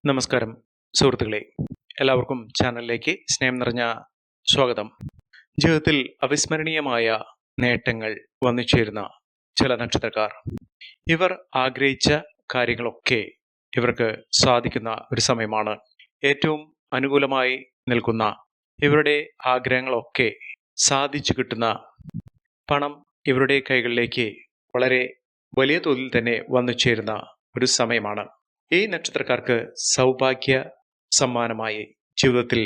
നമസ്കാരം സുഹൃത്തുക്കളെ, എല്ലാവർക്കും ചാനലിലേക്ക് സ്നേഹം നിറഞ്ഞ സ്വാഗതം. ജീവിതത്തിൽ അവിസ്മരണീയമായ നേട്ടങ്ങൾ വന്നു ചേരുന്ന ചില നക്ഷത്രക്കാർ, ഇവർ ആഗ്രഹിച്ച കാര്യങ്ങളൊക്കെ ഇവർക്ക് സാധിക്കുന്ന ഒരു സമയമാണ്. ഏറ്റവും അനുകൂലമായി നിൽക്കുന്ന ഇവരുടെ ആഗ്രഹങ്ങളൊക്കെ സാധിച്ചു കിട്ടുന്ന പണം ഇവരുടെ കൈകളിലേക്ക് വളരെ വലിയ തോതിൽ തന്നെ വന്നു ചേരുന്ന ഒരു സമയമാണ്. ഈ നക്ഷത്രക്കാർക്ക് സൗഭാഗ്യ സമ്മാനമായി ജീവിതത്തിൽ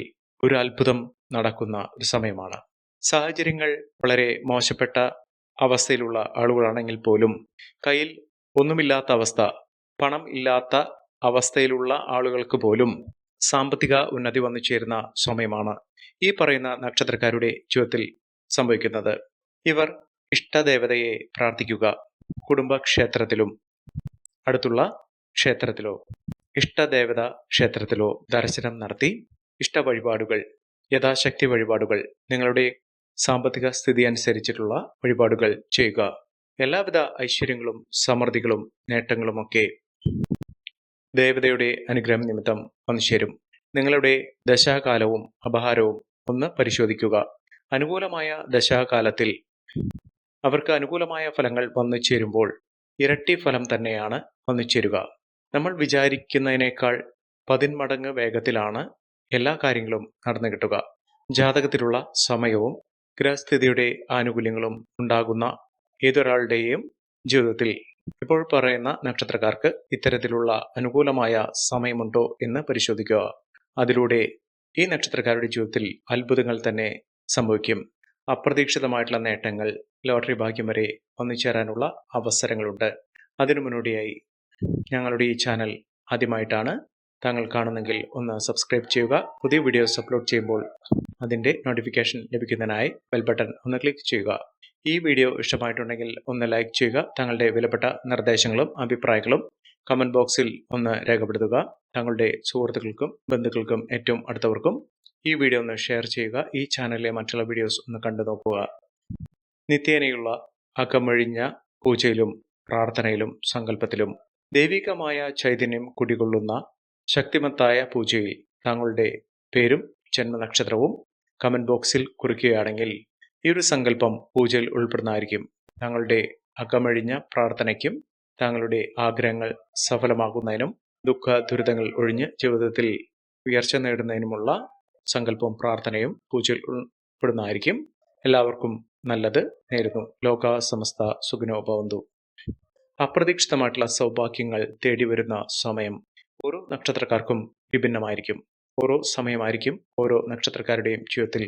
ഒരു അത്ഭുതം നടക്കുന്ന ഒരു സമയമാണ്. സാഹചര്യങ്ങൾ വളരെ മോശപ്പെട്ട അവസ്ഥയിലുള്ള ആളുകളാണെങ്കിൽ പോലും കയ്യിൽ ഒന്നുമില്ലാത്ത അവസ്ഥ, പണം ഇല്ലാത്ത അവസ്ഥയിലുള്ള ആളുകൾക്ക് പോലും സാമ്പത്തിക ഉന്നതി വന്നു ചേരുന്ന സമയമാണ് ഈ പറയുന്ന നക്ഷത്രക്കാരുടെ ജീവിതത്തിൽ സംഭവിക്കുന്നത്. ഇവർ ഇഷ്ടദേവതയെ പ്രാർത്ഥിക്കുക, കുടുംബക്ഷേത്രത്തിലും അടുത്തുള്ള ക്ഷേത്രത്തിലോ ഇഷ്ടദേവത ക്ഷേത്രത്തിലോ ദർശനം നടത്തി ഇഷ്ട വഴിപാടുകൾ, യഥാശക്തി വഴിപാടുകൾ, നിങ്ങളുടെ സാമ്പത്തിക സ്ഥിതി അനുസരിച്ചിട്ടുള്ള വഴിപാടുകൾ ചെയ്യുക. എല്ലാവിധ ഐശ്വര്യങ്ങളും സമൃദ്ധികളും നേട്ടങ്ങളുമൊക്കെ ദേവതയുടെ അനുഗ്രഹം നിമിത്തം വന്നു ചേരും. നിങ്ങളുടെ ദശാകാലവും അപഹാരവും ഒന്ന് പരിശോധിക്കുക. അനുകൂലമായ ദശാകാലത്തിൽ അവർക്ക് അനുകൂലമായ ഫലങ്ങൾ വന്നു ചേരുമ്പോൾ ഇരട്ടി ഫലം തന്നെയാണ് വന്നു ചേരുക. നമ്മൾ വിചാരിക്കുന്നതിനേക്കാൾ 10 മടങ്ങ് വേഗത്തിലാണ് എല്ലാ കാര്യങ്ങളും നടന്നു കിട്ടുക. ജാതകത്തിലുള്ള സമയവും ഗ്രഹസ്ഥിതിയുടെ ആനുകൂല്യങ്ങളും ഉണ്ടാകുന്ന ഏതൊരാളുടെയും ജീവിതത്തിൽ ഇപ്പോൾ പറയുന്ന നക്ഷത്രക്കാർക്ക് ഇത്തരത്തിലുള്ള അനുകൂലമായ സമയമുണ്ടോ എന്ന് പരിശോധിക്കുക. അതിലൂടെ ഈ നക്ഷത്രക്കാരുടെ ജീവിതത്തിൽ അത്ഭുതങ്ങൾ തന്നെ സംഭവിക്കും. അപ്രതീക്ഷിതമായിട്ടുള്ള നേട്ടങ്ങൾ, ലോട്ടറി ഭാഗ്യം വരെ വന്നു ചേരാനുള്ള അവസരങ്ങളുണ്ട്. അതിനു മുന്നോടിയായി ഞങ്ങളുടെ ഈ ചാനൽ ആദ്യമായിട്ടാണ് താങ്കൾ കാണുന്നെങ്കിൽ ഒന്ന് സബ്സ്ക്രൈബ് ചെയ്യുക. പുതിയ വീഡിയോസ് അപ്ലോഡ് ചെയ്യുമ്പോൾ അതിൻ്റെ നോട്ടിഫിക്കേഷൻ ലഭിക്കുന്നതിനായി ബെൽ ബട്ടൺ ഒന്ന് ക്ലിക്ക് ചെയ്യുക. ഈ വീഡിയോ ഇഷ്ടമായിട്ടുണ്ടെങ്കിൽ ഒന്ന് ലൈക്ക് ചെയ്യുക. താങ്കളുടെ വിലപ്പെട്ട നിർദ്ദേശങ്ങളും അഭിപ്രായങ്ങളും കമൻറ്റ് ബോക്സിൽ ഒന്ന് രേഖപ്പെടുത്തുക. താങ്കളുടെ സുഹൃത്തുക്കൾക്കും ബന്ധുക്കൾക്കും ഏറ്റവും അടുത്തവർക്കും ഈ വീഡിയോ ഒന്ന് ഷെയർ ചെയ്യുക. ഈ ചാനലിലെ മറ്റുള്ള വീഡിയോസ് ഒന്ന് കണ്ടു നോക്കുക. നിത്യേനയുള്ള അകമഴിഞ്ഞ പൂജയിലും പ്രാർത്ഥനയിലും സങ്കല്പത്തിലും ദൈവികമായ ചൈതന്യം കുടികൊള്ളുന്ന ശക്തിമത്തായ പൂജയിൽ താങ്കളുടെ പേരും ജന്മനക്ഷത്രവും കമൻറ്റ് ബോക്സിൽ കുറിക്കുകയാണെങ്കിൽ ഈ ഒരു സങ്കല്പം പൂജയിൽ ഉൾപ്പെടുന്നതായിരിക്കും. താങ്കളുടെ അകമഴിഞ്ഞ പ്രാർത്ഥനയ്ക്കും താങ്കളുടെ ആഗ്രഹങ്ങൾ സഫലമാകുന്നതിനും ദുഃഖ ദുരിതങ്ങൾ ഒഴിഞ്ഞ് ജീവിതത്തിൽ ഉയർച്ച നേടുന്നതിനുമുള്ള സങ്കല്പവും പ്രാർത്ഥനയും പൂജയിൽ ഉൾപ്പെടുന്നതായിരിക്കും. എല്ലാവർക്കും നല്ലത് നേരുന്നു. ലോക സമസ്ത സുഖിനോ ഭവന്തു. അപ്രതീക്ഷിതമായിട്ടുള്ള സൗഭാഗ്യങ്ങൾ തേടി വരുന്ന സമയം ഓരോ നക്ഷത്രക്കാർക്കും വിഭിന്നമായിരിക്കും. ഓരോ സമയമായിരിക്കും ഓരോ നക്ഷത്രക്കാരുടെയും ജീവിതത്തിൽ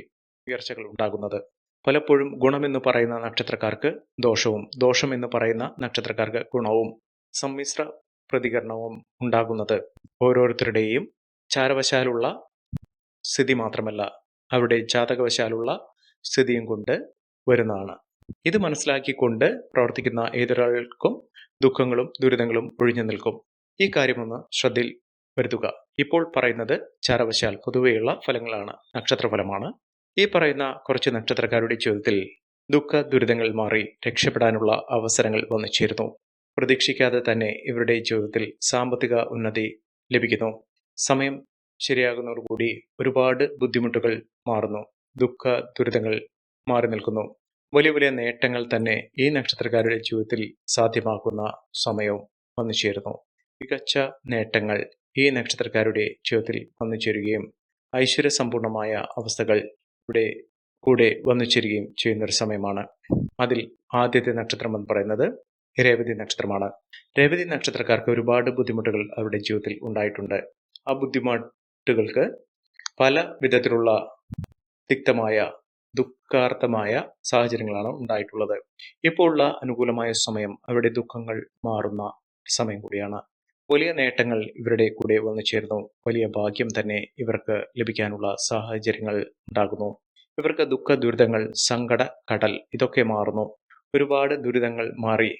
ഉയർച്ചകൾ ഉണ്ടാകുന്നത്. പലപ്പോഴും ഗുണമെന്ന് പറയുന്ന നക്ഷത്രക്കാർക്ക് ദോഷവും, ദോഷം എന്ന് പറയുന്ന നക്ഷത്രക്കാർക്ക് ഗുണവും, സമ്മിശ്ര പ്രതികരണവും ഉണ്ടാകുന്നത് ഓരോരുത്തരുടെയും ചാരവശാലുള്ള സ്ഥിതി മാത്രമല്ല, അവരുടെ ജാതകവശാലുള്ള സ്ഥിതിയും കൊണ്ട് വരുന്നതാണ്. ഇത് മനസ്സിലാക്കിക്കൊണ്ട് പ്രവർത്തിക്കുന്ന ഏതൊരാൾക്കും ദുഃഖങ്ങളും ദുരിതങ്ങളും ഒഴിഞ്ഞു നിൽക്കും. ഈ കാര്യമൊന്ന് ശ്രദ്ധയിൽ വരുത്തുക. ഇപ്പോൾ പറയുന്നത് ചാരവശാൽ പൊതുവെയുള്ള ഫലങ്ങളാണ്, നക്ഷത്രഫലമാണ്. ഈ പറയുന്ന കുറച്ച് നക്ഷത്രക്കാരുടെ ജീവിതത്തിൽ ദുഃഖ ദുരിതങ്ങൾ മാറി രക്ഷപ്പെടാനുള്ള അവസരങ്ങൾ വന്നു ചേരുന്നു. പ്രതീക്ഷിക്കാതെ തന്നെ ഇവരുടെ ജീവിതത്തിൽ സാമ്പത്തിക ഉന്നതി ലഭിക്കുന്നു. സമയം ശരിയാകുന്നതോടുകൂടി ഒരുപാട് ബുദ്ധിമുട്ടുകൾ മാറുന്നു. ദുഃഖ ദുരിതങ്ങൾ മാറി നിൽക്കുന്നു. വലിയ വലിയ നേട്ടങ്ങൾ തന്നെ ഈ നക്ഷത്രക്കാരുടെ ജീവിതത്തിൽ സാധ്യമാക്കുന്ന സമയവും വന്നു ചേരുന്നു. മികച്ച നേട്ടങ്ങൾ ഈ നക്ഷത്രക്കാരുടെ ജീവിതത്തിൽ വന്നു ചേരുകയും ഐശ്വര്യസമ്പൂർണമായ അവസ്ഥകൾ ഇവിടെ കൂടെ വന്നു ചേരുകയും ചെയ്യുന്നൊരു സമയമാണ്. അതിൽ ആദ്യത്തെ നക്ഷത്രം എന്ന് പറയുന്നത് രേവതി നക്ഷത്രമാണ്. രേവതി നക്ഷത്രക്കാർക്ക് ഒരുപാട് ബുദ്ധിമുട്ടുകൾ അവരുടെ ജീവിതത്തിൽ ഉണ്ടായിട്ടുണ്ട്. ആ ബുദ്ധിമുട്ടുകൾക്ക് പല വിധത്തിലുള്ള തിക്തമായ ദുഃഖാർത്ഥമായ സാഹചര്യങ്ങളാണ് ഉണ്ടായിട്ടുള്ളത്. ഇപ്പോൾ ഉള്ള അനുകൂലമായ സമയം അവരുടെ ദുഃഖങ്ങൾ മാറുന്ന സമയം കൂടിയാണ്. വലിയ നേട്ടങ്ങൾ ഇവരുടെ കൂടെ വന്നു ചേർന്നു. വലിയ ഭാഗ്യം തന്നെ ഇവർക്ക് ലഭിക്കാനുള്ള സാഹചര്യങ്ങൾ ഉണ്ടാകുന്നു. ഇവർക്ക് ദുഃഖ ദുരിതങ്ങൾ, സങ്കട കടൽ ഇതൊക്കെ മാറുന്നു. ഒരുപാട് ദുരിതങ്ങൾ മാറി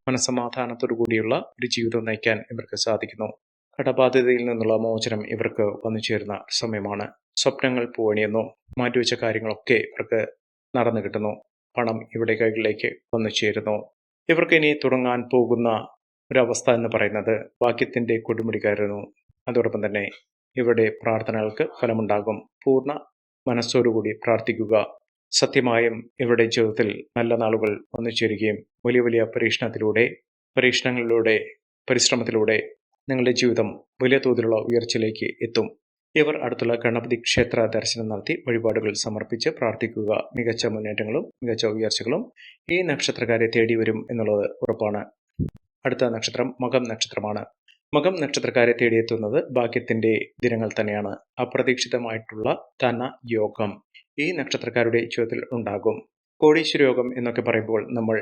മനസ്സമാധാനത്തോടു കൂടിയുള്ള ഒരു ജീവിതം നയിക്കാൻ ഇവർക്ക് സാധിക്കുന്നു. കടബാധ്യതയിൽ നിന്നുള്ള മോചനം ഇവർക്ക് വന്നു ചേരുന്ന സമയമാണ്. സ്വപ്നങ്ങൾ പൂവണിയുന്നു. മാറ്റിവെച്ച കാര്യങ്ങളൊക്കെ ഇവർക്ക് നടന്നു കിട്ടുന്നു. പണം ഇവിടെ കൈകളിലേക്ക് വന്നു ചേരുന്നു. ഇവർക്ക് ഇനി തുടങ്ങാൻ പോകുന്ന ഒരവസ്ഥ എന്ന് പറയുന്നത് ഭാഗ്യത്തിന്റെ കൊടുമുടി കയറുന്നു. അതോടൊപ്പം തന്നെ ഇവരുടെ പ്രാർത്ഥനകൾക്ക് ഫലമുണ്ടാകും. പൂർണ്ണ മനസ്സോടുകൂടി പ്രാർത്ഥിക്കുക. സത്യമായും ഇവരുടെ ജീവിതത്തിൽ നല്ല നാളുകൾ വന്നു ചേരുകയും വലിയ വലിയ പരീക്ഷണങ്ങളിലൂടെ പരിശ്രമത്തിലൂടെ നിങ്ങളുടെ ജീവിതം വലിയ തോതിലുള്ള ഉയർച്ചയിലേക്ക് എത്തും. ഇവർ അടുത്തുള്ള ഗണപതി ക്ഷേത്ര ദർശനം നടത്തി വഴിപാടുകൾ സമർപ്പിച്ച് പ്രാർത്ഥിക്കുക. മികച്ച മുന്നേറ്റങ്ങളും മികച്ച ഉയർച്ചകളും ഈ നക്ഷത്രക്കാരെ തേടി വരും എന്നുള്ളത് ഉറപ്പാണ്. അടുത്ത നക്ഷത്രം മകം നക്ഷത്രമാണ്. മകം നക്ഷത്രക്കാരെ തേടിയെത്തുന്നത് ഭാഗ്യത്തിന്റെ ദിനങ്ങൾ തന്നെയാണ്. അപ്രതീക്ഷിതമായിട്ടുള്ള ധനയോഗം ഈ നക്ഷത്രക്കാരുടെ ജീവിതത്തിൽ ഉണ്ടാകും. കോടീശ്വര യോഗം എന്നൊക്കെ പറയുമ്പോൾ നമ്മൾ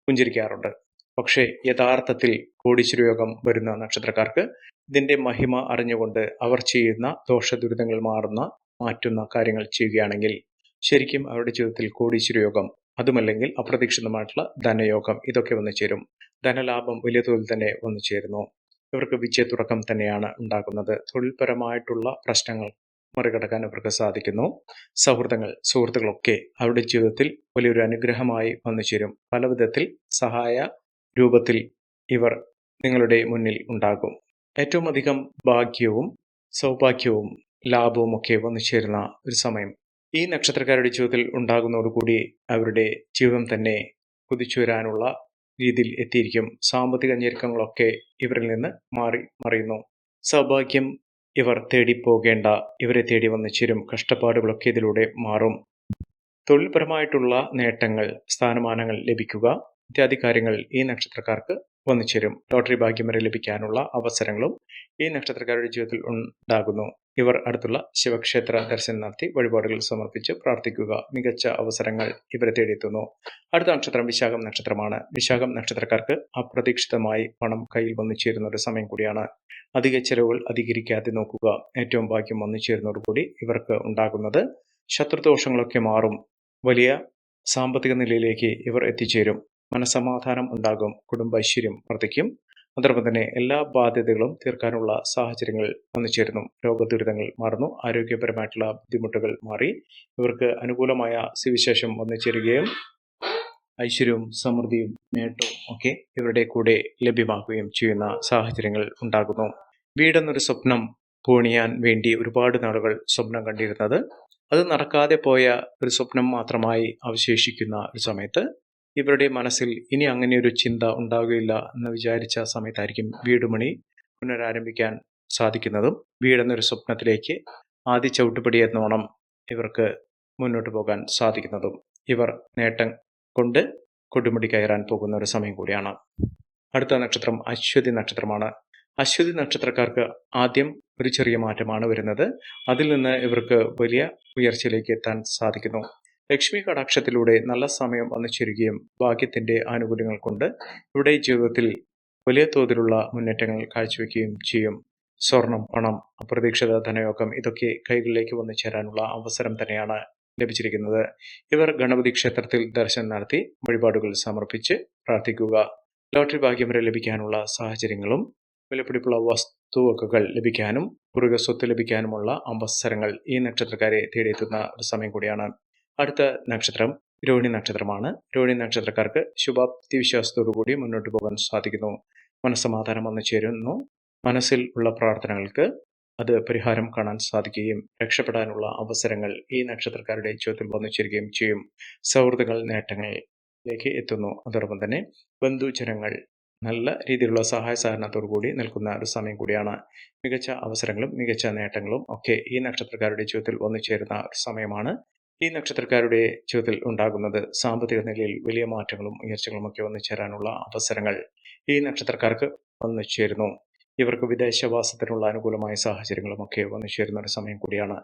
പുഞ്ചിരിക്കാറുണ്ട്. പക്ഷേ യഥാർത്ഥത്തിൽ കോടീശ്വര യോഗം വരുന്ന നക്ഷത്രക്കാർക്ക് ഇതിന്റെ മഹിമ അറിഞ്ഞുകൊണ്ട് അവർ ചെയ്യുന്ന ദോഷദുരിതങ്ങൾ മാറ്റുന്ന കാര്യങ്ങൾ ചെയ്യുകയാണെങ്കിൽ ശരിക്കും അവരുടെ ജീവിതത്തിൽ കോടീശ്വര യോഗം, അതുമല്ലെങ്കിൽ അപ്രതീക്ഷിതമായിട്ടുള്ള ധനയോഗം ഇതൊക്കെ വന്നു ചേരും. ധനലാഭം വലിയ തോതിൽ തന്നെ വന്നു ചേരുന്നു. ഇവർക്ക് വിജയത്തുടക്കം തന്നെയാണ് ഉണ്ടാകുന്നത്. തൊഴിൽപരമായിട്ടുള്ള പ്രശ്നങ്ങൾ മറികടക്കാൻ ഇവർക്ക് സാധിക്കുന്നു. സുഹൃത്തുക്കളൊക്കെ അവരുടെ ജീവിതത്തിൽ വലിയൊരു അനുഗ്രഹമായി വന്നു ചേരും. പലവിധത്തിൽ സഹായ രൂപത്തിൽ ഇവർ നിങ്ങളുടെ മുന്നിൽ ഉണ്ടാകും. ഏറ്റവും അധികം ഭാഗ്യവും സൗഭാഗ്യവും ലാഭവും ഒക്കെ വന്നു ചേരുന്ന ഒരു സമയം ഈ നക്ഷത്രക്കാരുടെ ജീവിതത്തിൽ ഉണ്ടാകുന്നതോടുകൂടി അവരുടെ ജീവിതം തന്നെ കുതിച്ചുയരാനുള്ള രീതിയിൽ എത്തിയിരിക്കും. സാമ്പത്തിക ഞെരുക്കങ്ങളൊക്കെ ഇവരിൽ നിന്ന് മറിയുന്നു. സൗഭാഗ്യം ഇവർ തേടിപ്പോകേണ്ട, ഇവരെ തേടി വന്നു ചേരും. കഷ്ടപ്പാടുകളൊക്കെ ഇതിലൂടെ മാറും. തൊഴിൽപരമായിട്ടുള്ള നേട്ടങ്ങൾ, സ്ഥാനമാനങ്ങൾ ലഭിക്കുക ഇത്യാദി കാര്യങ്ങൾ ഈ നക്ഷത്രക്കാർക്ക് വന്നു ചേരും. ലോട്ടറി ഭാഗ്യം വരെ ലഭിക്കാനുള്ള അവസരങ്ങളും ഈ നക്ഷത്രക്കാരുടെ ജീവിതത്തിൽ ഉണ്ടാകുന്നു. ഇവർ അടുത്തുള്ള ശിവക്ഷേത്ര ദർശനം നടത്തി വഴിപാടുകൾ സമർപ്പിച്ച് പ്രാർത്ഥിക്കുക. മികച്ച അവസരങ്ങൾ ഇവരെ തേടിയെത്തുന്നു. അടുത്ത നക്ഷത്രം വിശാഖം നക്ഷത്രമാണ്. വിശാഖം നക്ഷത്രക്കാർക്ക് അപ്രതീക്ഷിതമായി പണം കയ്യിൽ വന്നു ചേരുന്ന ഒരു സമയം കൂടിയാണ്. അധിക ചെലവുകൾ അധികരിക്കാതെ നോക്കുക. ഏറ്റവും ഭാഗ്യം വന്നു ചേരുന്നതോടുകൂടി ഇവർക്ക് ഉണ്ടാകുന്നത് ശത്രുദോഷങ്ങളൊക്കെ മാറും. വലിയ സാമ്പത്തിക നിലയിലേക്ക് ഇവർ എത്തിച്ചേരും. മനസമാധാനം ഉണ്ടാകും. കുടുംബ ഐശ്വര്യം വർദ്ധിക്കും. അതോടൊപ്പം തന്നെ എല്ലാ ബാധ്യതകളും തീർക്കാനുള്ള സാഹചര്യങ്ങൾ വന്നു ചേരുന്നു. രോഗദുരിതങ്ങൾ മാറുന്നു. ആരോഗ്യപരമായിട്ടുള്ള ബുദ്ധിമുട്ടുകൾ മാറി ഇവർക്ക് അനുകൂലമായ സ്ഥിതിവിശേഷം വന്നു ചേരുകയും ഐശ്വര്യവും സമൃദ്ധിയും നേട്ടവും ഒക്കെ ഇവരുടെ കൂടെ ലഭ്യമാക്കുകയും ചെയ്യുന്ന സാഹചര്യങ്ങൾ ഉണ്ടാകുന്നു. വീടെന്നൊരു സ്വപ്നം പൂണിയാൻ വേണ്ടി ഒരുപാട് നാളുകൾ സ്വപ്നം കണ്ടിരുന്നത് അത് നടക്കാതെ പോയ ഒരു സ്വപ്നം മാത്രമായി അവശേഷിക്കുന്ന ഒരു സമയത്ത് ഇവരുടെ മനസ്സിൽ ഇനി അങ്ങനെയൊരു ചിന്ത ഉണ്ടാവുകയില്ല എന്ന് വിചാരിച്ച സമയത്തായിരിക്കും വീടുപണി പുനരാരംഭിക്കാൻ സാധിക്കുന്നതും വീടെന്നൊരു സ്വപ്നത്തിലേക്ക് ആദ്യ ചവിട്ടുപടി എന്നോണം ഇവർക്ക് മുന്നോട്ട് പോകാൻ സാധിക്കുന്നതും. ഇവർ നേട്ടം കൊണ്ട് കൊടുമുടി കയറാൻ പോകുന്ന ഒരു സമയം കൂടിയാണ്. അടുത്ത നക്ഷത്രം അശ്വതി നക്ഷത്രമാണ്. അശ്വതി നക്ഷത്രക്കാർക്ക് ആദ്യം ഒരു ചെറിയ മാറ്റമാണ് വരുന്നത്. അതിൽ നിന്ന് ഇവർക്ക് വലിയ ഉയർച്ചയിലേക്ക് എത്താൻ സാധിക്കുന്നു. ലക്ഷ്മി കടാക്ഷത്തിലൂടെ നല്ല സമയം വന്നു ചേരുകയും ഭാഗ്യത്തിന്റെ ആനുകൂല്യങ്ങൾ കൊണ്ട് ഇവിടെ ജീവിതത്തിൽ വലിയ തോതിലുള്ള മുന്നേറ്റങ്ങൾ കാഴ്ചവെക്കുകയും ചെയ്യും. സ്വർണം, പണം, അപ്രതീക്ഷിത ധനയോഗം ഇതൊക്കെ കൈകളിലേക്ക് വന്നു ചേരാനുള്ള അവസരം തന്നെയാണ് ലഭിച്ചിരിക്കുന്നത്. ഇവർ ഗണപതി ക്ഷേത്രത്തിൽ ദർശനം നടത്തി വഴിപാടുകൾ സമർപ്പിച്ച് പ്രാർത്ഥിക്കുക. ലോട്ടറി ഭാഗ്യം വരെ ലഭിക്കാനുള്ള സാഹചര്യങ്ങളും വിലപിടിപ്പുള്ള വസ്തുവകകൾ ലഭിക്കാനും പൂർവിക സ്വത്ത് ലഭിക്കാനുമുള്ള അവസരങ്ങൾ ഈ നക്ഷത്രക്കാരെ തേടിയെത്തുന്ന ഒരു സമയം കൂടിയാണ്. അടുത്ത നക്ഷത്രം രോഹിണി നക്ഷത്രമാണ്. രോഹിണി നക്ഷത്രക്കാർക്ക് ശുഭാപ്തി വിശ്വാസത്തോടു കൂടി മുന്നോട്ട് പോകാൻ സാധിക്കുന്നു. മനസ്സമാധാനം വന്നു ചേരുന്നു. മനസ്സിൽ ഉള്ള പ്രാർത്ഥനകൾക്ക് അത് പരിഹാരം കാണാൻ സാധിക്കുകയും രക്ഷപ്പെടാനുള്ള അവസരങ്ങൾ ഈ നക്ഷത്രക്കാരുടെ ജീവിതത്തിൽ വന്നു ചേരുകയും ചെയ്യും. സൗഹൃദങ്ങൾ നേട്ടങ്ങളിലേക്ക് എത്തുന്നു. അതോടൊപ്പം തന്നെ ബന്ധുജനങ്ങൾ നല്ല രീതിയിലുള്ള സഹായ സഹകരണത്തോടു കൂടി നിൽക്കുന്ന ഒരു സമയം കൂടിയാണ്. മികച്ച അവസരങ്ങളും മികച്ച നേട്ടങ്ങളും ഒക്കെ ഈ നക്ഷത്രക്കാരുടെ ജീവിതത്തിൽ വന്നു ചേരുന്ന ഒരു സമയമാണ്. ഈ നക്ഷത്രക്കാരുടെ ജീവിതത്തിൽ ഉണ്ടാകുന്നത് സാമ്പത്തിക നിലയിൽ വലിയ മാറ്റങ്ങളും ഉയർച്ചകളും ഒക്കെ വന്നു ചേരാനുള്ള അവസരങ്ങൾ ഈ നക്ഷത്രക്കാർക്ക് വന്നു ചേരുന്നു. ഇവർക്ക് വിദേശവാസത്തിനുള്ള അനുകൂലമായ സാഹചര്യങ്ങളും ഒക്കെ വന്നു ചേരുന്ന ഒരു സമയം കൂടിയാണ്.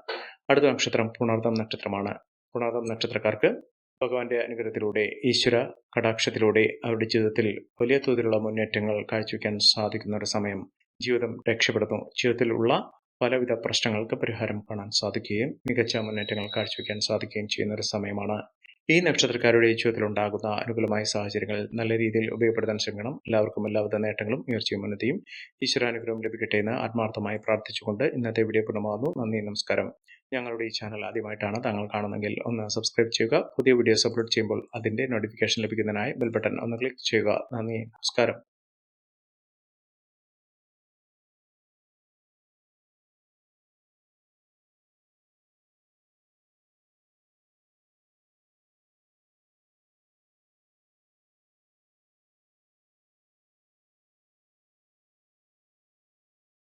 അടുത്ത നക്ഷത്രം പുണർദം നക്ഷത്രമാണ്. പുണർദം നക്ഷത്രക്കാർക്ക് ഭഗവാന്റെ അനുഗ്രഹത്തിലൂടെ ഈശ്വര കടാക്ഷത്തിലൂടെ അവരുടെ ജീവിതത്തിൽ വലിയ തോതിലുള്ള മുന്നേറ്റങ്ങൾ കാഴ്ചവെക്കാൻ സാധിക്കുന്ന ഒരു സമയം. ജീവിതം രക്ഷപ്പെടുന്നു. ജീവിതത്തിലുള്ള പലവിധ പ്രശ്നങ്ങൾക്ക് പരിഹാരം കാണാൻ സാധിക്കുകയും മികച്ച മുന്നേറ്റങ്ങൾ കാഴ്ചവെക്കാൻ സാധിക്കുകയും ചെയ്യുന്ന ഒരു സമയമാണ്. ഈ നക്ഷത്രക്കാരുടെ ജീവിതത്തിൽ ഉണ്ടാകുന്ന അനുകൂലമായ സാഹചര്യങ്ങൾ നല്ല രീതിയിൽ ഉപയോഗപ്പെടുത്താൻ ശ്രമിക്കണം. എല്ലാവർക്കും എല്ലാവിധ നേട്ടങ്ങളും ഉയർച്ചയും ഉന്നതിയും ഈശ്വരാനുഗ്രഹം ലഭിക്കട്ടെ എന്ന് ആത്മാർത്ഥമായി പ്രാർത്ഥിച്ചുകൊണ്ട് ഇന്നത്തെ വീഡിയോ പൂർണ്ണമാകുന്നു. നന്ദി, നമസ്കാരം. ഞങ്ങളുടെ ഈ ചാനൽ ആദ്യമായിട്ടാണ് താങ്കൾ കാണുന്നതെങ്കിൽ ഒന്ന് സബ്സ്ക്രൈബ് ചെയ്യുക. പുതിയ വീഡിയോസ് അപ്ലോഡ് ചെയ്യുമ്പോൾ അതിന്റെ നോട്ടിഫിക്കേഷൻ ലഭിക്കുന്നതിനായി ബെൽ ബട്ടൺ ഒന്ന് ക്ലിക്ക് ചെയ്യുക. നന്ദി, നമസ്കാരം.